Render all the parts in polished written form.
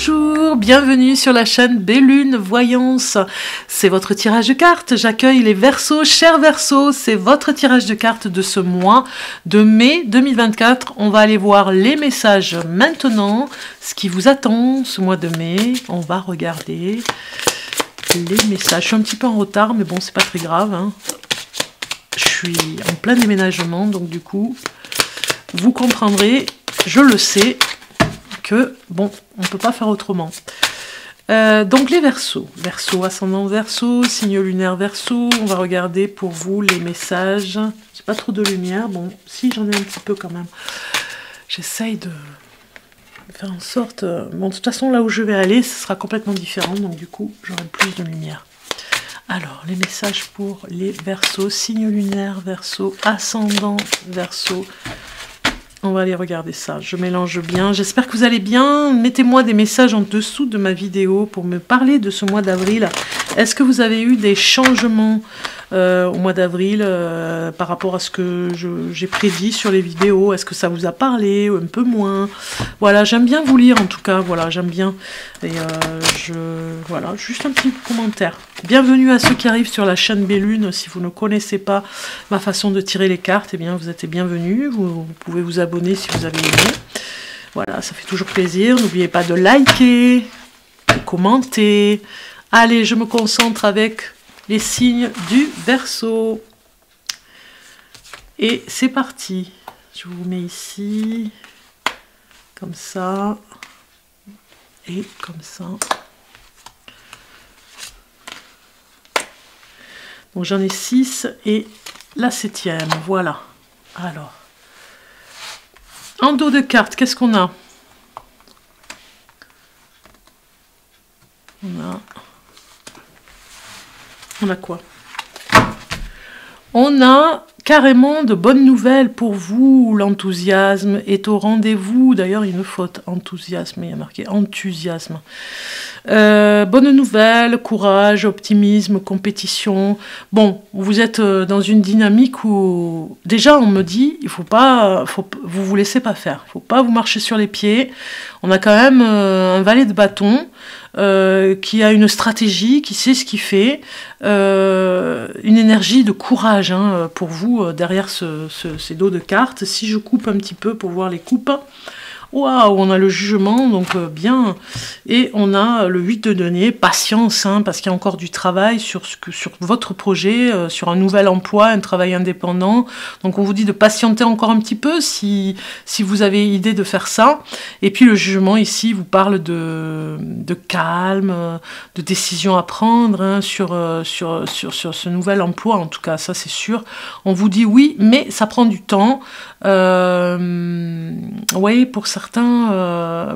Bonjour, bienvenue sur la chaîne Bellune Voyance. C'est votre tirage de cartes. J'accueille les Verseaux. Chers Verseaux, c'est votre tirage de cartes de ce mois de mai 2024. On va aller voir les messages maintenant. Ce qui vous attend ce mois de mai. On va regarder les messages. Je suis un petit peu en retard, mais bon, c'est pas très grave, hein. Je suis en plein déménagement, donc du coup, vous comprendrez, je le sais, que, bon, on ne peut pas faire autrement. Donc les Verseaux, Verseau, ascendant Verseau, signe lunaire Verseau, on va regarder pour vous les messages. J'ai pas trop de lumière, bon, si j'en ai un petit peu quand même. J'essaye de faire en sorte... Bon, de toute façon, là où je vais aller, ce sera complètement différent, donc du coup, j'aurai plus de lumière. Alors, les messages pour les Verseaux, signe lunaire Verseau, ascendant Verseau. On va aller regarder ça, je mélange bien. J'espère que vous allez bien. Mettez-moi des messages en dessous de ma vidéo pour me parler de ce mois d'avril. Est-ce que vous avez eu des changements au mois d'avril par rapport à ce que j'ai prédit sur les vidéos? Est-ce que ça vous a parlé ou un peu moins? Voilà, j'aime bien vous lire en tout cas. Voilà, j'aime bien. Et voilà, juste un petit commentaire. Bienvenue à ceux qui arrivent sur la chaîne Bellune. Si vous ne connaissez pas ma façon de tirer les cartes, eh bien vous êtes les bienvenus. Vous pouvez vous abonner si vous avez aimé. Voilà, ça fait toujours plaisir. N'oubliez pas de liker, de commenter. Allez, je me concentre avec les signes du Verseau. Et c'est parti. Je vous mets ici, comme ça, et comme ça. Donc j'en ai 6 et la 7e, voilà. Alors, en dos de carte, qu'est-ce qu'on a? On a quoi? On a carrément de bonnes nouvelles pour vous. L'enthousiasme est au rendez-vous. D'ailleurs, il y a une faute. Enthousiasme, il y a marqué enthousiasme. Bonne nouvelle, courage, optimisme, compétition. Bon, vous êtes dans une dynamique où déjà on me dit, il faut pas, vous vous laissez pas faire. Il faut pas vous marcher sur les pieds. On a quand même un valet de bâton. Qui a une stratégie, qui sait ce qu'il fait, une énergie de courage hein, pour vous derrière ces dos de cartes. Si je coupe un petit peu pour voir les coupes, waouh, on a le jugement, donc bien, et on a le 8 de denier, patience, hein, parce qu'il y a encore du travail sur votre projet, sur un nouvel emploi, un travail indépendant, donc on vous dit de patienter encore un petit peu si vous avez idée de faire ça, et puis le jugement ici vous parle de calme, de décision à prendre hein, sur ce nouvel emploi, en tout cas, ça c'est sûr, on vous dit oui, mais ça prend du temps, oui, pour certains,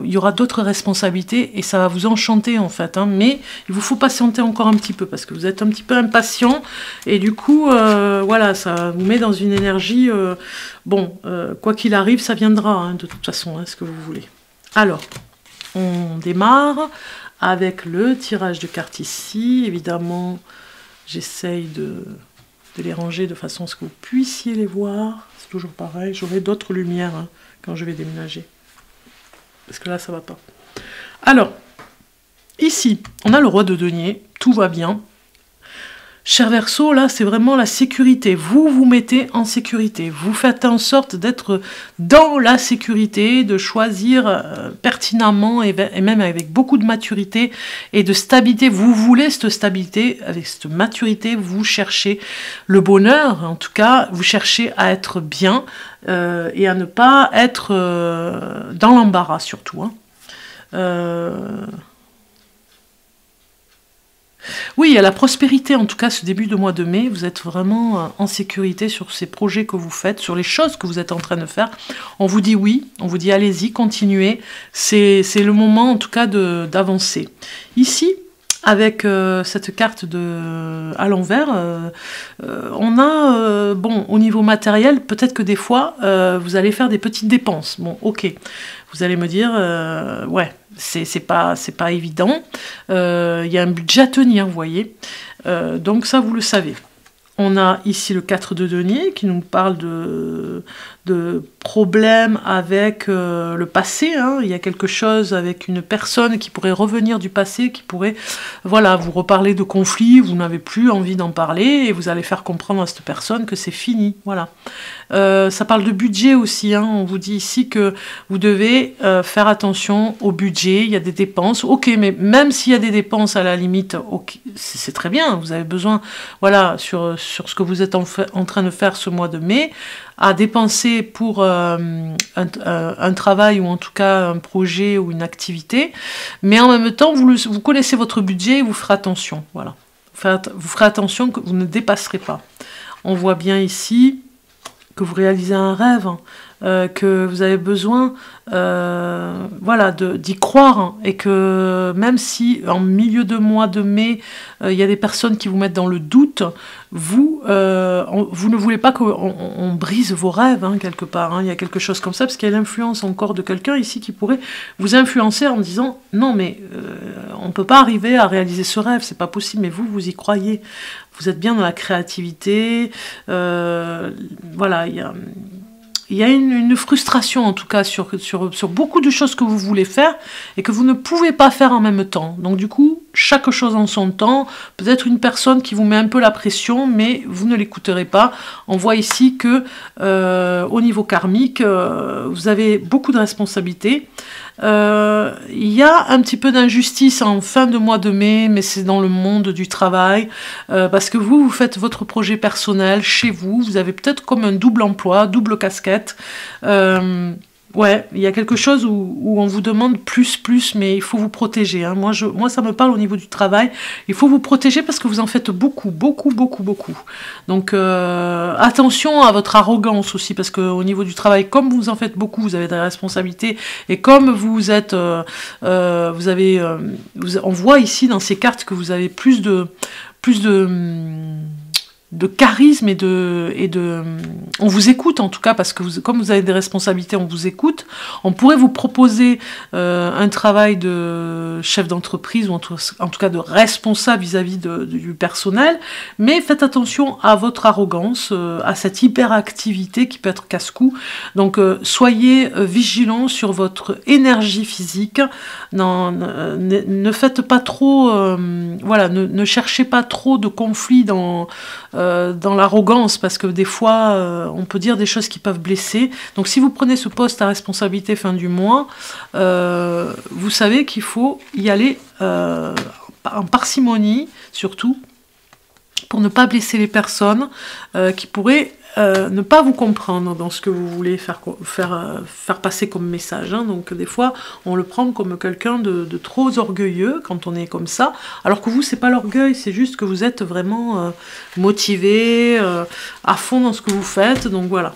il y aura d'autres responsabilités et ça va vous enchanter en fait, hein, mais il vous faut patienter encore un petit peu parce que vous êtes un petit peu impatient et du coup, voilà, ça vous met dans une énergie, bon, quoi qu'il arrive, ça viendra hein, de toute façon, hein, ce que vous voulez. Alors, on démarre avec le tirage de cartes ici, évidemment, j'essaye de les ranger de façon à ce que vous puissiez les voir. C'est toujours pareil, j'aurai d'autres lumières hein, quand je vais déménager. Parce que là, ça va pas. Alors, ici, on a le roi de denier, tout va bien. Cher Verseau, là, c'est vraiment la sécurité. Vous vous mettez en sécurité. Vous faites en sorte d'être dans la sécurité, de choisir pertinemment et même avec beaucoup de maturité et de stabilité. Vous voulez cette stabilité, avec cette maturité, vous cherchez le bonheur. En tout cas, vous cherchez à être bien et à ne pas être dans l'embarras surtout. Hein. Oui, il y a la prospérité, en tout cas, ce début de mois de mai, vous êtes vraiment en sécurité sur ces projets que vous faites, sur les choses que vous êtes en train de faire. On vous dit oui, on vous dit allez-y, continuez. C'est le moment, en tout cas, d'avancer. Ici, avec cette carte à l'envers, on a, bon, au niveau matériel, peut-être que des fois, vous allez faire des petites dépenses. Bon, ok, vous allez me dire, ouais, c'est pas évident. Il y a un budget à tenir, vous voyez. Donc ça, vous le savez. On a ici le 4 de denier qui nous parle de problèmes avec le passé. Hein. Il y a quelque chose avec une personne qui pourrait revenir du passé, qui pourrait voilà, vous reparler de conflits, vous n'avez plus envie d'en parler et vous allez faire comprendre à cette personne que c'est fini. Voilà. Ça parle de budget aussi. Hein. On vous dit ici que vous devez faire attention au budget. Il y a des dépenses. Ok, mais même s'il y a des dépenses à la limite, okay, c'est très bien. Vous avez besoin, voilà, sur ce que vous êtes en train de faire ce mois de mai, à dépenser pour un travail ou en tout cas un projet ou une activité, mais en même temps vous connaissez votre budget et vous ferez attention, voilà. Vous ferez attention que vous ne dépasserez pas. On voit bien ici que vous réalisez un rêve, que vous avez besoin voilà, d'y croire, hein, et que même si en milieu de mois de mai, il y a des personnes qui vous mettent dans le doute, vous ne voulez pas qu'on brise vos rêves, hein, quelque part. Hein. Il y a quelque chose comme ça, parce qu'il y a l'influence encore de quelqu'un ici qui pourrait vous influencer en disant « Non, mais on ne peut pas arriver à réaliser ce rêve, c'est pas possible. » Mais vous y croyez. Vous êtes bien dans la créativité. Voilà, il y a une frustration en tout cas sur beaucoup de choses que vous voulez faire et que vous ne pouvez pas faire en même temps. Donc du coup, chaque chose en son temps, peut-être une personne qui vous met un peu la pression, mais vous ne l'écouterez pas. On voit ici que au niveau karmique, vous avez beaucoup de responsabilités. Il y a un petit peu d'injustice en fin de mois de mai, mais c'est dans le monde du travail, parce que vous faites votre projet personnel chez vous, vous avez peut-être comme un double emploi, double casquette. Ouais, il y a quelque chose où on vous demande plus, mais il faut vous protéger. Hein. Moi, ça me parle au niveau du travail. Il faut vous protéger parce que vous en faites beaucoup. Donc, attention à votre arrogance aussi, parce qu'au niveau du travail, comme vous en faites beaucoup, vous avez des responsabilités. Et comme vous êtes... on voit ici dans ces cartes que vous avez plus de charisme on vous écoute en tout cas, parce que comme vous avez des responsabilités, on vous écoute. On pourrait vous proposer un travail de chef d'entreprise ou en tout cas de responsable vis-à-vis du personnel, mais faites attention à votre arrogance, à cette hyperactivité qui peut être casse-cou. Donc soyez vigilants sur votre énergie physique. Ne faites pas trop, voilà, ne cherchez pas trop de conflits dans l'arrogance, parce que des fois on peut dire des choses qui peuvent blesser. Donc si vous prenez ce poste à responsabilité fin du mois, vous savez qu'il faut y aller en parcimonie, surtout pour ne pas blesser les personnes qui pourraient ne pas vous comprendre dans ce que vous voulez faire passer comme message. Hein. Donc des fois, on le prend comme quelqu'un de trop orgueilleux quand on est comme ça, alors que vous, c'est pas l'orgueil, c'est juste que vous êtes vraiment motivé, à fond dans ce que vous faites. Donc voilà.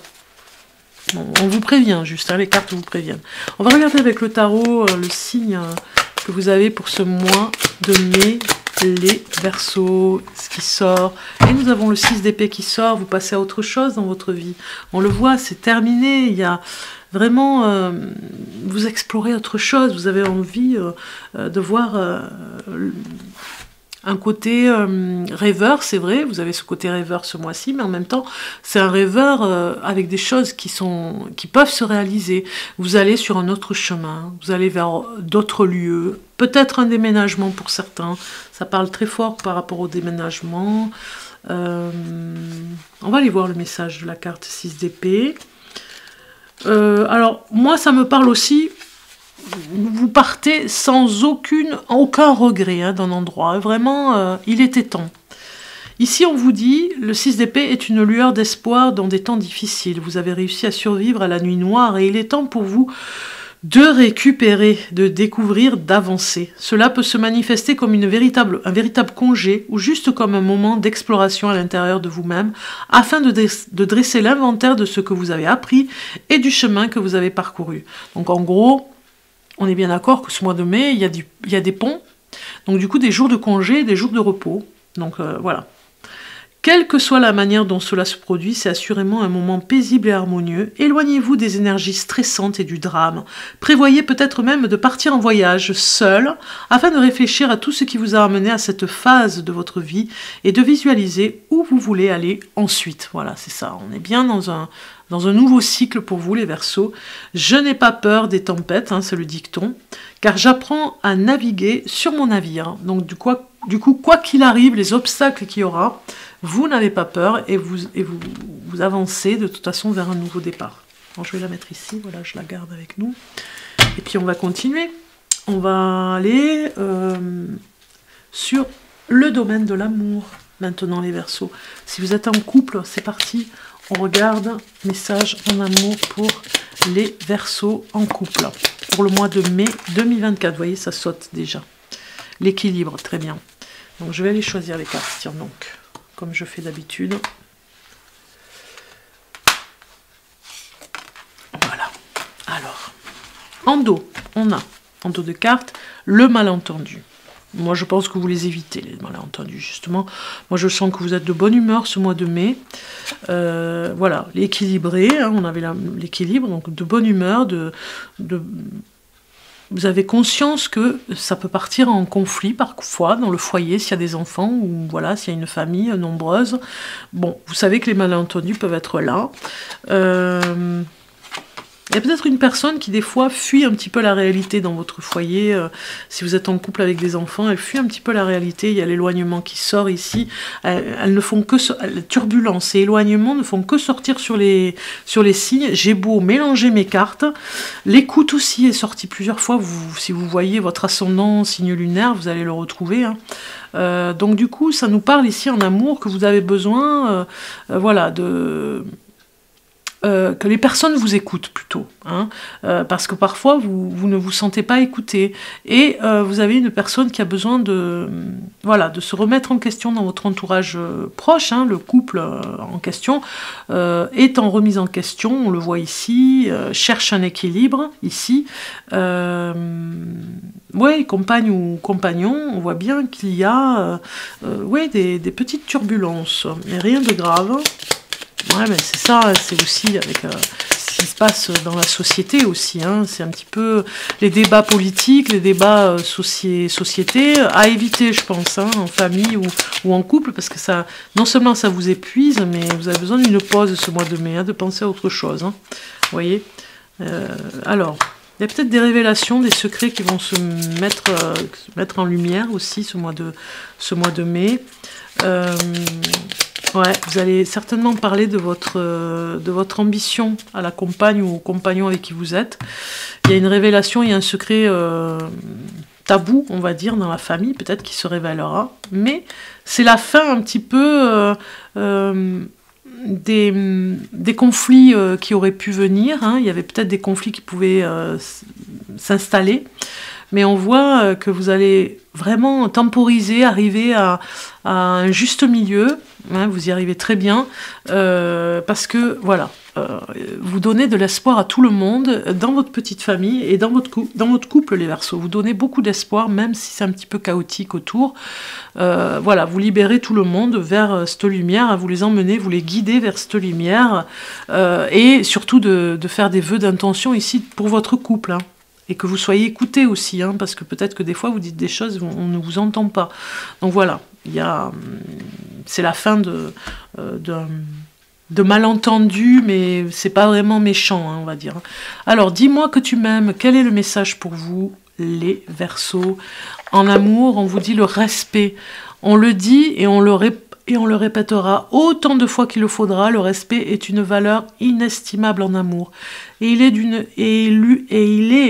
On vous prévient juste, hein, les cartes vous préviennent. On va regarder avec le tarot le signe que vous avez pour ce mois de mai, les Verseaux, ce qui sort. Et nous avons le 6 d'épée qui sort, vous passez à autre chose dans votre vie. On le voit, c'est terminé, il y a vraiment... vous explorez autre chose, vous avez envie de voir... un côté rêveur, c'est vrai, vous avez ce côté rêveur ce mois-ci, mais en même temps, c'est un rêveur avec des choses qui peuvent se réaliser. Vous allez sur un autre chemin, vous allez vers d'autres lieux, peut-être un déménagement pour certains, ça parle très fort par rapport au déménagement. On va aller voir le message de la carte 6 d'épée. Alors, moi, ça me parle aussi... Vous partez sans aucun regret hein, d'un endroit. Vraiment, il était temps. Ici, on vous dit, le 6 d'épée est une lueur d'espoir dans des temps difficiles. Vous avez réussi à survivre à la nuit noire et il est temps pour vous de récupérer, de découvrir, d'avancer. Cela peut se manifester comme un véritable congé ou juste comme un moment d'exploration à l'intérieur de vous-même afin de dresser l'inventaire de ce que vous avez appris et du chemin que vous avez parcouru. Donc en gros... On est bien d'accord que ce mois de mai, il y a des ponts, donc du coup des jours de congé, des jours de repos. Donc voilà. Quelle que soit la manière dont cela se produit, c'est assurément un moment paisible et harmonieux. Éloignez-vous des énergies stressantes et du drame. Prévoyez peut-être même de partir en voyage seul, afin de réfléchir à tout ce qui vous a amené à cette phase de votre vie et de visualiser où vous voulez aller ensuite. Voilà, c'est ça. On est bien dans un nouveau cycle pour vous, les Verseaux. Je n'ai pas peur des tempêtes, hein, c'est le dicton, car j'apprends à naviguer sur mon navire. Donc du coup, quoi qu'il arrive, les obstacles qu'il y aura, vous n'avez pas peur et vous avancez de toute façon vers un nouveau départ. Alors, je vais la mettre ici, voilà, je la garde avec nous. Et puis on va continuer. On va aller sur le domaine de l'amour, maintenant les Verseaux. Si vous êtes en couple, c'est parti. On regarde message en amour pour les Verseaux en couple. Pour le mois de mai 2024, vous voyez, ça saute déjà. L'équilibre, très bien. Donc je vais aller choisir les cartes, tiens donc, comme je fais d'habitude. Voilà. Alors, en dos, on a, en dos de cartes, le malentendu. Moi, je pense que vous les évitez, les malentendus, justement. Moi, je sens que vous êtes de bonne humeur ce mois de mai. Voilà, l'équilibré, hein, on avait l'équilibre, donc de bonne humeur, vous avez conscience que ça peut partir en conflit parfois dans le foyer s'il y a des enfants ou voilà, s'il y a une famille nombreuse. Bon, vous savez que les malentendus peuvent être là. Il y a peut-être une personne qui des fois fuit un petit peu la réalité dans votre foyer. Si vous êtes en couple avec des enfants, elle fuit un petit peu la réalité. Il y a l'éloignement qui sort ici. Elles ne font que turbulence et éloignement ne font que sortir sur les signes. J'ai beau mélanger mes cartes. L'écoute aussi est sortie plusieurs fois. Si vous voyez votre ascendant signe lunaire, vous allez le retrouver. Hein. Donc du coup, ça nous parle ici en amour que vous avez besoin, voilà, que les personnes vous écoutent plutôt, hein, parce que parfois vous ne vous sentez pas écouté et vous avez une personne qui a besoin de se remettre en question dans votre entourage proche, hein, le couple en question est en remise en question, on le voit ici, cherche un équilibre ici, ouais, compagne ou compagnon, on voit bien qu'il y a ouais, des petites turbulences, mais rien de grave. Ouais, mais c'est ça, c'est aussi avec ce qui se passe dans la société aussi, hein, c'est un petit peu les débats politiques, les débats société, à éviter, je pense, hein, en famille ou en couple, parce que ça, non seulement ça vous épuise, mais vous avez besoin d'une pause ce mois de mai, hein, de penser à autre chose, hein, vous voyez. Alors, il y a peut-être des révélations, des secrets qui vont se mettre en lumière aussi ce mois de mai. Ouais, vous allez certainement parler de votre ambition à la compagne ou au compagnon avec qui vous êtes. Il y a une révélation, il y a un secret tabou, on va dire, dans la famille, peut-être qui se révélera. Mais c'est la fin un petit peu des conflits qui auraient pu venir. Hein. Il y avait peut-être des conflits qui pouvaient s'installer. Mais on voit que vous allez vraiment temporiser, arriver à un juste milieu, hein, vous y arrivez très bien, parce que, voilà, vous donnez de l'espoir à tout le monde, dans votre petite famille et dans votre couple, les Verseaux. Vous donnez beaucoup d'espoir, même si c'est un petit peu chaotique autour. Voilà, vous libérez tout le monde vers cette lumière, vous les emmenez, vous les guidez vers cette lumière, et surtout de faire des vœux d'intention ici pour votre couple, hein. Et que vous soyez écoutés aussi, hein, parce que peut-être que des fois vous dites des choses, on ne vous entend pas. Donc voilà, c'est la fin de malentendus, mais c'est pas vraiment méchant, hein, on va dire. Alors, dis-moi que tu m'aimes, quel est le message pour vous, les Verseaux? En amour, on vous dit le respect. On le dit et on le répétera autant de fois qu'il le faudra, le respect est une valeur inestimable en amour. Et il est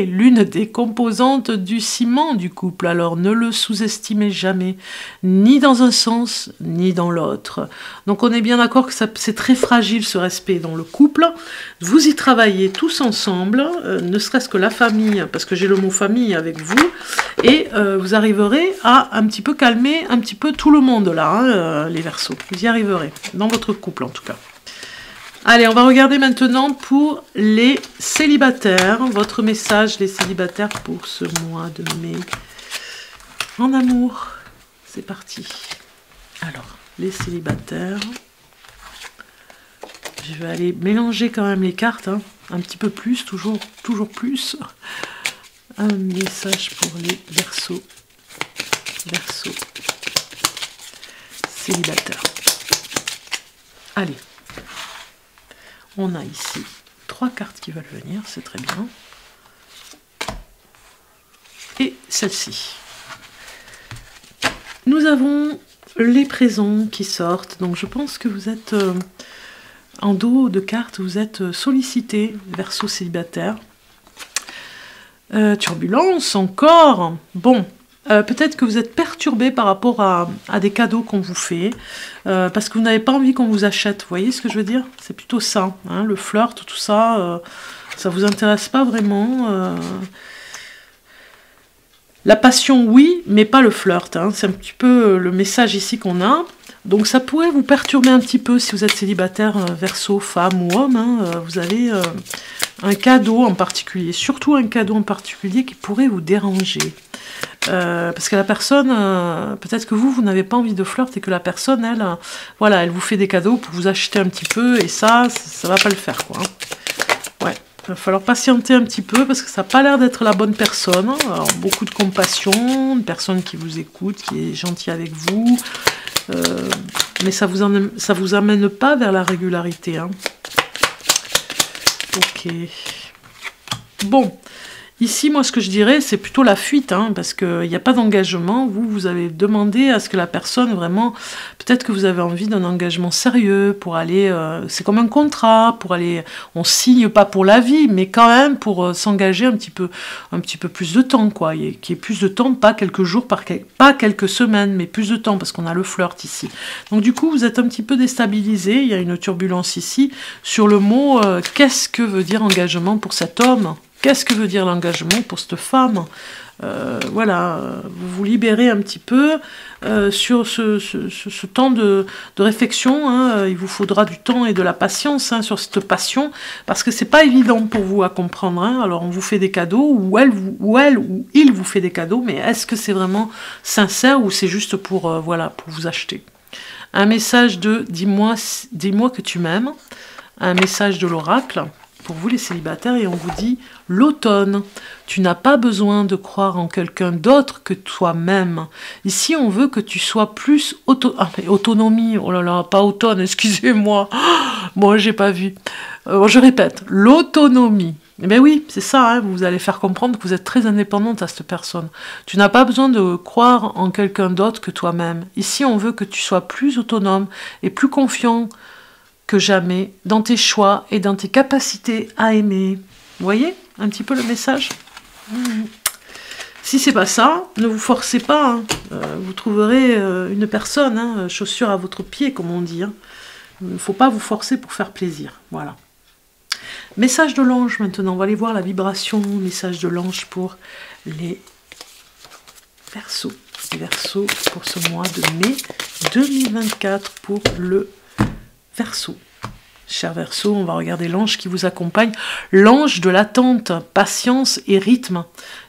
l'une des composantes du ciment du couple, alors ne le sous-estimez jamais, ni dans un sens, ni dans l'autre. Donc on est bien d'accord que c'est très fragile ce respect dans le couple. Vous y travaillez tous ensemble, ne serait-ce que la famille, parce que j'ai le mot famille avec vous, et vous arriverez à un petit peu calmer un petit peu tout le monde là, hein, les Verseaux. Vous y arriverez, dans votre couple en tout cas. Allez, on va regarder maintenant pour les célibataires. Votre message, les célibataires, pour ce mois de mai. En amour, c'est parti. Alors, les célibataires. Je vais aller mélanger quand même les cartes, hein, un petit peu plus, toujours plus. Un message pour les Verseaux. Verseaux. Célibataires. Allez. On a ici 3 cartes qui veulent venir, c'est très bien. Et celle-ci. Nous avons les présents qui sortent. Donc je pense que vous êtes en dos de cartes, vous êtes sollicité, Verseau célibataire. Turbulence encore. Bon, peut-être que vous êtes perturbé par rapport à des cadeaux qu'on vous fait, parce que vous n'avez pas envie qu'on vous achète. Vous voyez ce que je veux dire? C'est plutôt ça, hein, le flirt, tout ça, ça vous intéresse pas vraiment. La passion, oui, mais pas le flirt. Hein. C'est un petit peu le message ici qu'on a. Donc ça pourrait vous perturber un petit peu si vous êtes célibataire, Verseau, femme ou homme. Hein. Vous avez un cadeau en particulier, surtout un cadeau en particulier qui pourrait vous déranger. Parce que la personne, peut-être que vous n'avez pas envie de flirt et que la personne, elle, voilà, elle vous fait des cadeaux pour vous acheter un petit peu et ça va pas le faire, quoi. Ouais. Il va falloir patienter un petit peu parce que ça n'a pas l'air d'être la bonne personne. Alors, beaucoup de compassion, une personne qui vous écoute, qui est gentille avec vous. Mais ça vous amène pas vers la régularité. Hein. Ok. Bon. Ici, moi, ce que je dirais, c'est plutôt la fuite, hein, parce qu'il n'y a pas d'engagement. Vous avez demandé à ce que la personne, vraiment, peut-être que vous avez envie d'un engagement sérieux pour aller, c'est comme un contrat, pour aller, on signe pas pour la vie, mais quand même pour s'engager un petit peu plus de temps, quoi, qu'il y ait plus de temps, pas quelques jours, pas quelques semaines, mais plus de temps, parce qu'on a le flirt ici. Donc du coup, vous êtes un petit peu déstabilisé, il y a une turbulence ici, sur le mot, qu'est-ce que veut dire engagement pour cet homme ? Qu'est-ce que veut dire l'engagement pour cette femme? Voilà, vous vous libérez un petit peu sur ce temps de réflexion. Hein, il vous faudra du temps et de la patience hein, sur cette passion, parce que c'est pas évident pour vous à comprendre. Hein. Alors on vous fait des cadeaux, ou il vous fait des cadeaux, mais est-ce que c'est vraiment sincère ou c'est juste pour voilà, pour vous acheter? Un message de dis-moi que tu m'aimes, un message de l'oracle. Pour vous les célibataires, et on vous dit l'automne. Tu n'as pas besoin de croire en quelqu'un d'autre que toi-même. Ici, on veut que tu sois plus autonomie. Oh là là, pas automne, excusez-moi. Bon, j'ai pas vu. Je répète, l'autonomie. Eh bien oui, c'est ça, hein, vous allez faire comprendre que vous êtes très indépendante à cette personne. Tu n'as pas besoin de croire en quelqu'un d'autre que toi-même. Ici, on veut que tu sois plus autonome et plus confiant que jamais dans tes choix et dans tes capacités à aimer. Vous voyez un petit peu le message? Si c'est pas ça, ne vous forcez pas. Hein. Vous trouverez une personne, hein, chaussure à votre pied, comme on dit. Hein. Il ne faut pas vous forcer pour faire plaisir. Voilà. Message de l'ange maintenant. On va aller voir la vibration. Message de l'ange pour les Verseaux. Les Verseaux pour ce mois de mai 2024 pour le Verseau. Cher Verseau, on va regarder l'ange qui vous accompagne. L'ange de l'attente, patience et rythme.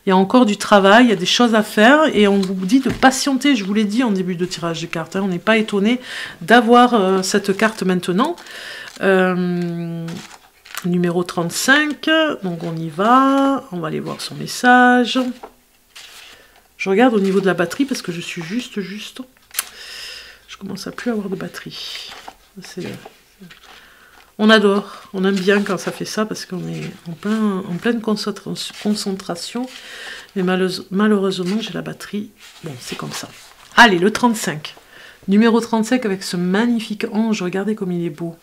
Il y a encore du travail, il y a des choses à faire et on vous dit de patienter. Je vous l'ai dit en début de tirage de cartes. Hein, on n'est pas étonné d'avoir cette carte maintenant. Numéro 35. Donc on y va. On va aller voir son message. Je regarde au niveau de la batterie parce que je suis juste. Je commence à plus avoir de batterie. On adore, on aime bien quand ça fait ça parce qu'on est en pleine concentration. Mais malheureusement, j'ai la batterie. Bon, c'est comme ça. Allez, le 35. Numéro 35 avec ce magnifique ange. Regardez comme il est beau.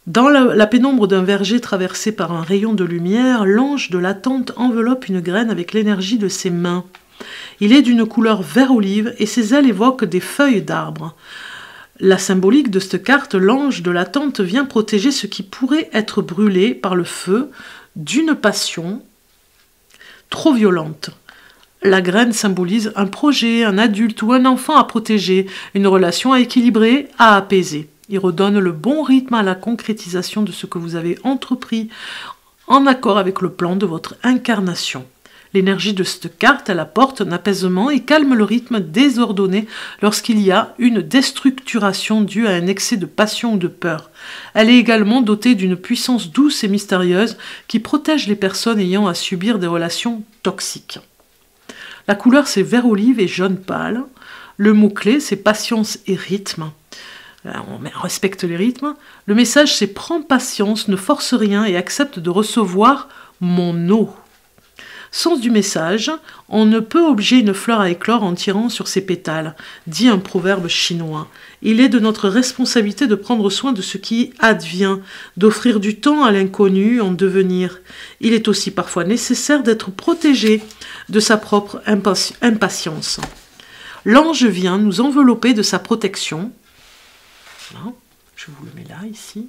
Dans la pénombre d'un verger traversé par un rayon de lumière, l'ange de l'attente enveloppe une graine avec l'énergie de ses mains. Il est d'une couleur vert olive et ses ailes évoquent des feuilles d'arbres. La symbolique de cette carte, l'ange de l'attente, vient protéger ce qui pourrait être brûlé par le feu d'une passion trop violente. La graine symbolise un projet, un adulte ou un enfant à protéger, une relation à équilibrer, à apaiser. Il redonne le bon rythme à la concrétisation de ce que vous avez entrepris en accord avec le plan de votre incarnation. L'énergie de cette carte, elle apporte un apaisement et calme le rythme désordonné lorsqu'il y a une déstructuration due à un excès de passion ou de peur. Elle est également dotée d'une puissance douce et mystérieuse qui protège les personnes ayant à subir des relations toxiques. La couleur, c'est vert olive et jaune pâle. Le mot-clé, c'est patience et rythme. On respecte les rythmes. Le message, c'est prends patience, ne force rien et accepte de recevoir mon eau. Sens du message, on ne peut obliger une fleur à éclore en tirant sur ses pétales, dit un proverbe chinois. Il est de notre responsabilité de prendre soin de ce qui advient, d'offrir du temps à l'inconnu en devenir. Il est aussi parfois nécessaire d'être protégé de sa propre impatience. L'ange vient nous envelopper de sa protection. Voilà, je vous le mets là, ici.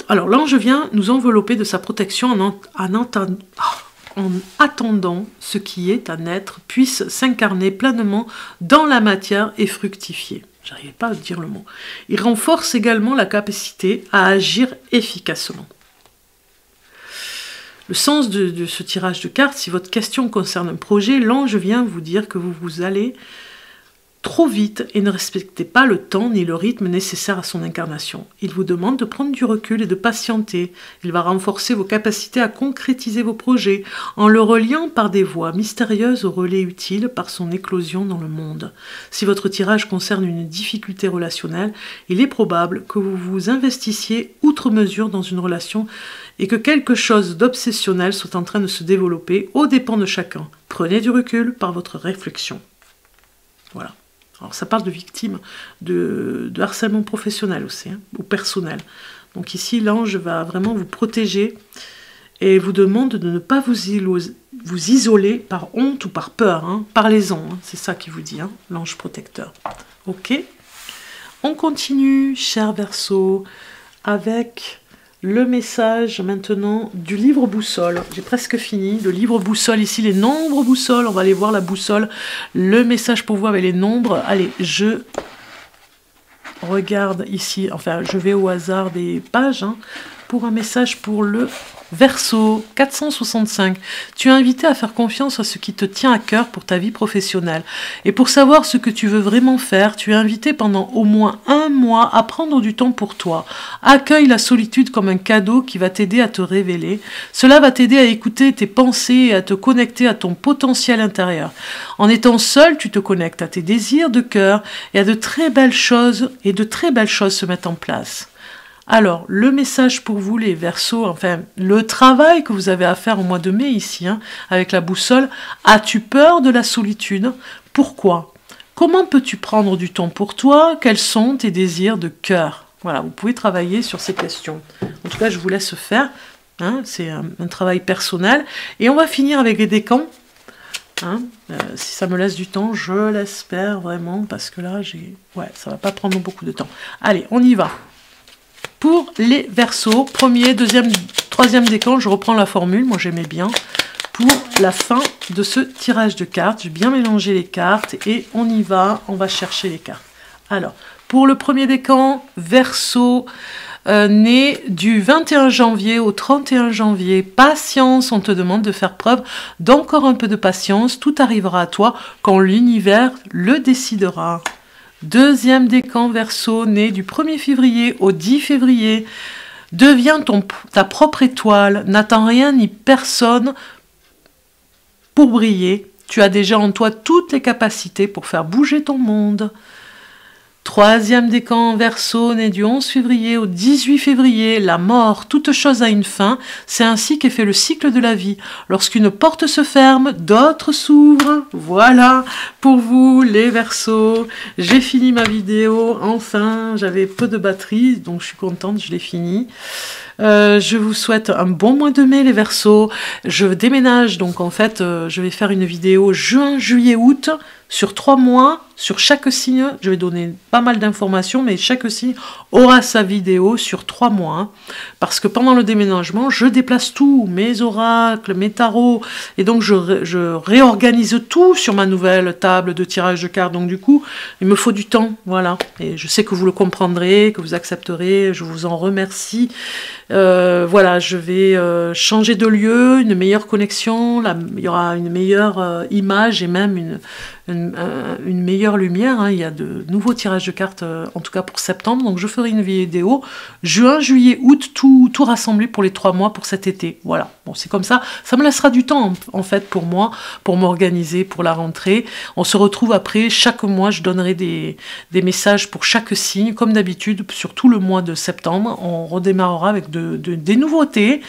Alors, l'ange vient nous envelopper de sa protection en attendant ce qui est à naître puisse s'incarner pleinement dans la matière et fructifier. J'arrivais pas à dire le mot. Il renforce également la capacité à agir efficacement. Le sens de ce tirage de cartes, si votre question concerne un projet, l'ange vient vous dire que vous allez trop vite et ne respectez pas le temps ni le rythme nécessaire à son incarnation. Il vous demande de prendre du recul et de patienter. Il va renforcer vos capacités à concrétiser vos projets en le reliant par des voies mystérieuses au relais utile par son éclosion dans le monde. Si votre tirage concerne une difficulté relationnelle, il est probable que vous vous investissiez outre mesure dans une relation et que quelque chose d'obsessionnel soit en train de se développer aux dépens de chacun. Prenez du recul par votre réflexion. Voilà. Alors ça parle de victimes de harcèlement professionnel aussi, ou personnel. Donc ici, l'ange va vraiment vous protéger et vous demande de ne pas vous isoler par honte ou par peur. Parlez-en, c'est ça qu'il vous dit, l'ange protecteur. Ok. On continue, cher Verseau, avec le message maintenant du livre boussole. J'ai presque fini. Le livre boussole, ici, les nombres boussoles. On va aller voir la boussole. Le message pour vous avec les nombres. Allez, je regarde ici. Enfin, je vais au hasard des pages pour un message pour le Verseau 465. Tu es invité à faire confiance à ce qui te tient à cœur pour ta vie professionnelle. Et pour savoir ce que tu veux vraiment faire, tu es invité pendant au moins 1 mois à prendre du temps pour toi. Accueille la solitude comme un cadeau qui va t'aider à te révéler. Cela va t'aider à écouter tes pensées et à te connecter à ton potentiel intérieur. En étant seul, tu te connectes à tes désirs de cœur et à de très belles choses se mettent en place. Alors, le message pour vous, les Verseaux, enfin, le travail que vous avez à faire au mois de mai ici, avec la boussole, as-tu peur de la solitude? Pourquoi? Comment peux-tu prendre du temps pour toi? Quels sont tes désirs de cœur? Voilà, vous pouvez travailler sur ces questions. En tout cas, je vous laisse faire. C'est un travail personnel. Et on va finir avec les décans. Si ça me laisse du temps, je l'espère vraiment, parce que là, ça va pas prendre beaucoup de temps. Allez, on y va. Pour les Verseaux, premier, deuxième, troisième décan, je reprends la formule, moi j'aimais bien, pour la fin de ce tirage de cartes. J'ai bien mélangé les cartes et on y va, on va chercher les cartes. Alors, pour le premier décan, Verseau, né du 21 janvier au 31 janvier, patience, on te demande de faire preuve d'encore un peu de patience, tout arrivera à toi quand l'univers le décidera. Deuxième décan Verseau, né du 1er février au 10 février. Deviens ta propre étoile, n'attends rien ni personne pour briller. Tu as déjà en toi toutes les capacités pour faire bouger ton monde. Troisième décan Verseau, né du 11 février au 18 février, la mort, toute chose a une fin, c'est ainsi qu'est fait le cycle de la vie. Lorsqu'une porte se ferme, d'autres s'ouvrent. Voilà, pour vous les Verseaux, j'ai fini ma vidéo, enfin, j'avais peu de batterie, donc je suis contente, je l'ai fini. Je vous souhaite un bon mois de mai les Verseaux. Je déménage, donc en fait je vais faire une vidéo juin, juillet, août sur 3 mois. Sur chaque signe, je vais donner pas mal d'informations, mais chaque signe aura sa vidéo sur 3 mois. Hein, parce que pendant le déménagement, je déplace tout, mes oracles, mes tarots, et donc je réorganise tout sur ma nouvelle table de tirage de cartes. Donc du coup, il me faut du temps, voilà. Et je sais que vous le comprendrez, que vous accepterez, je vous en remercie. Voilà, je vais changer de lieu, une meilleure connexion, il y aura une meilleure image et même une meilleure lumière, hein. Il y a de nouveaux tirages de cartes, en tout cas pour septembre, donc je ferai une vidéo juin, juillet, août, tout rassemblé pour les 3 mois pour cet été, voilà. Bon, c'est comme ça me laissera du temps en fait pour moi, pour m'organiser pour la rentrée. On se retrouve après, chaque mois je donnerai des messages pour chaque signe, comme d'habitude, sur tout le mois de septembre. On redémarrera avec des nouveautés,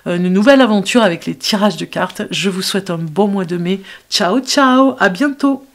une nouvelle aventure avec les tirages de cartes. Je vous souhaite un bon mois de mai. Ciao, ciao, à bientôt.